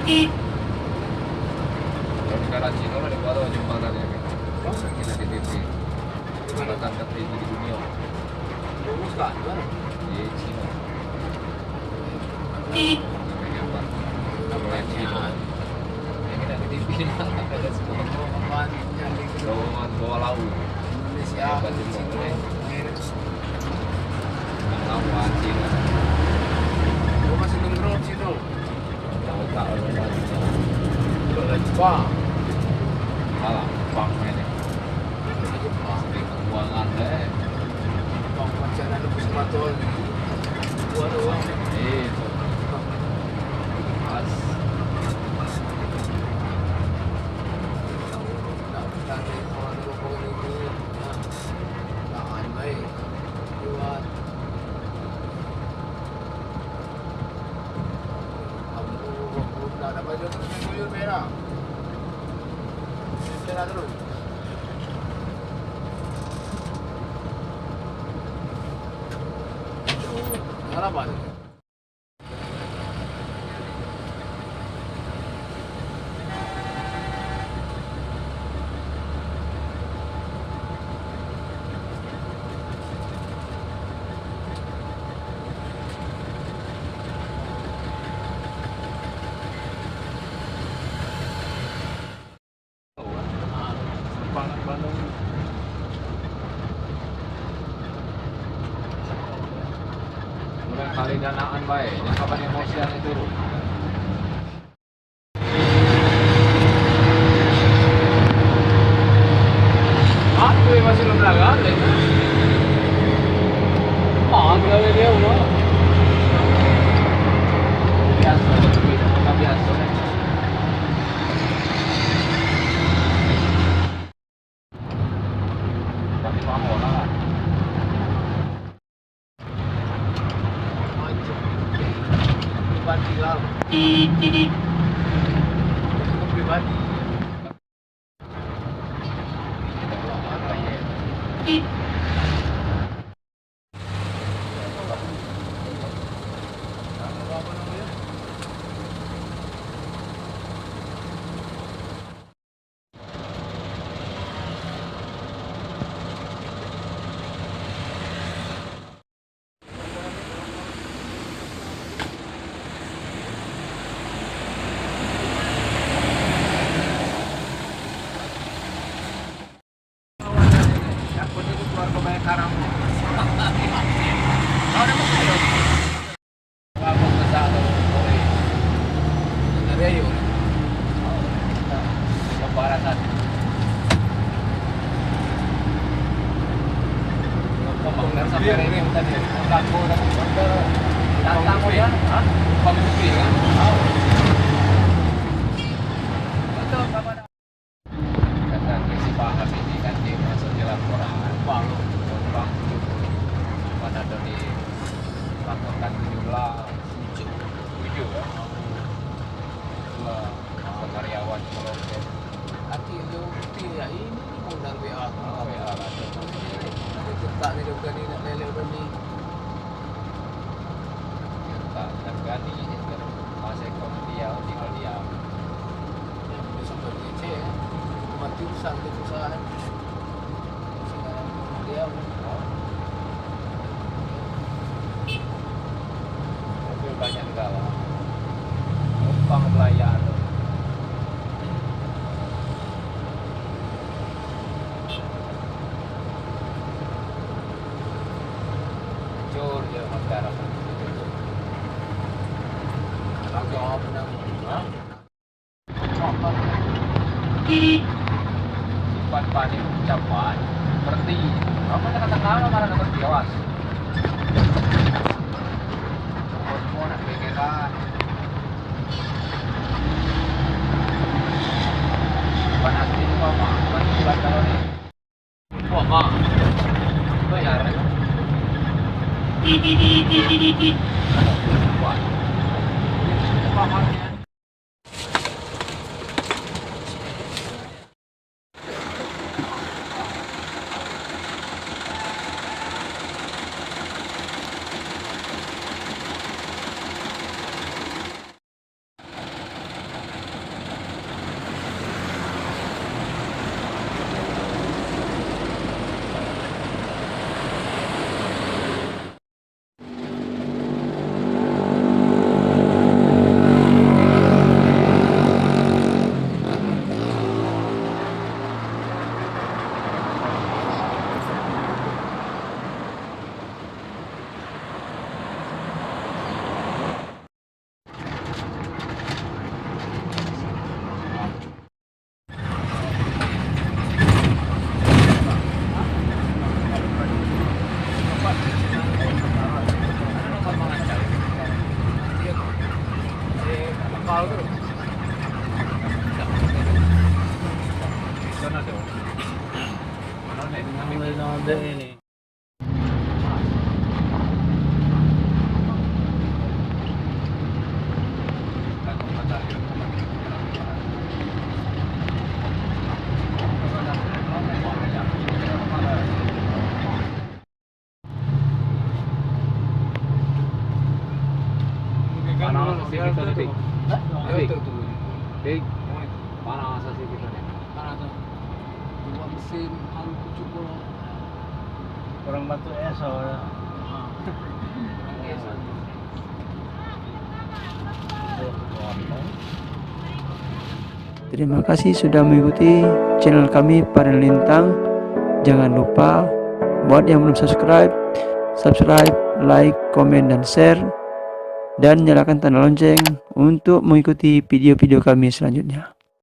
Kalau di Karachi kalau di bawah jembatannya kan. Kita di TV. Jembatan tertinggi di dunia. Bagus kan? Di Cina. Hebat. Namanya Cina. Yang kita di TV ada semua terowongan bawah laut. Indonesia Hebat semua. Lawan Cina. Gua masih nongkrong sini. Tak orang Cina. Udah Jepang. Malah Jepang mainnya. Jepang. Sering keuangan deh. Jepang pacaran lu kesempatan. Gua doang. Itu. Pas. Harapan. Bandung. Udah kali danaan baik. Yang kapan emosian itu. Aku masih belum berangkat. Gawe dia udah. Biasa, tapi biasa. Tapi paham lah. Pribadi lah. Pribadi. Karyawan kalau Hati jauh ya ini undang WA. Ada cetak ni bukan ni nak lele udah ni. tak tergani masa kau dia tinggal dia Yang boleh sampai di C ya. Mati usaha tu usaha. Sekarang dia mobil banyak segala numpang belayar hancur dia sekarang agak menang. simpan panik ucapan berhenti apa kata-kata marah berhenti awas semua nak pikiran panas ini mama panas bulan tahun ini Wah, mak. bayar buat pamannya kita nih. Hah? Big. Ito, ito. Big. Parang sa city kita nih. Para to. Dua mesin halu cukup. Kurang batu es soalnya. Terima kasih sudah mengikuti channel kami Panel Lintang. Jangan lupa buat yang belum subscribe, like, komen, dan share. Dan nyalakan tanda lonceng untuk mengikuti video-video kami selanjutnya.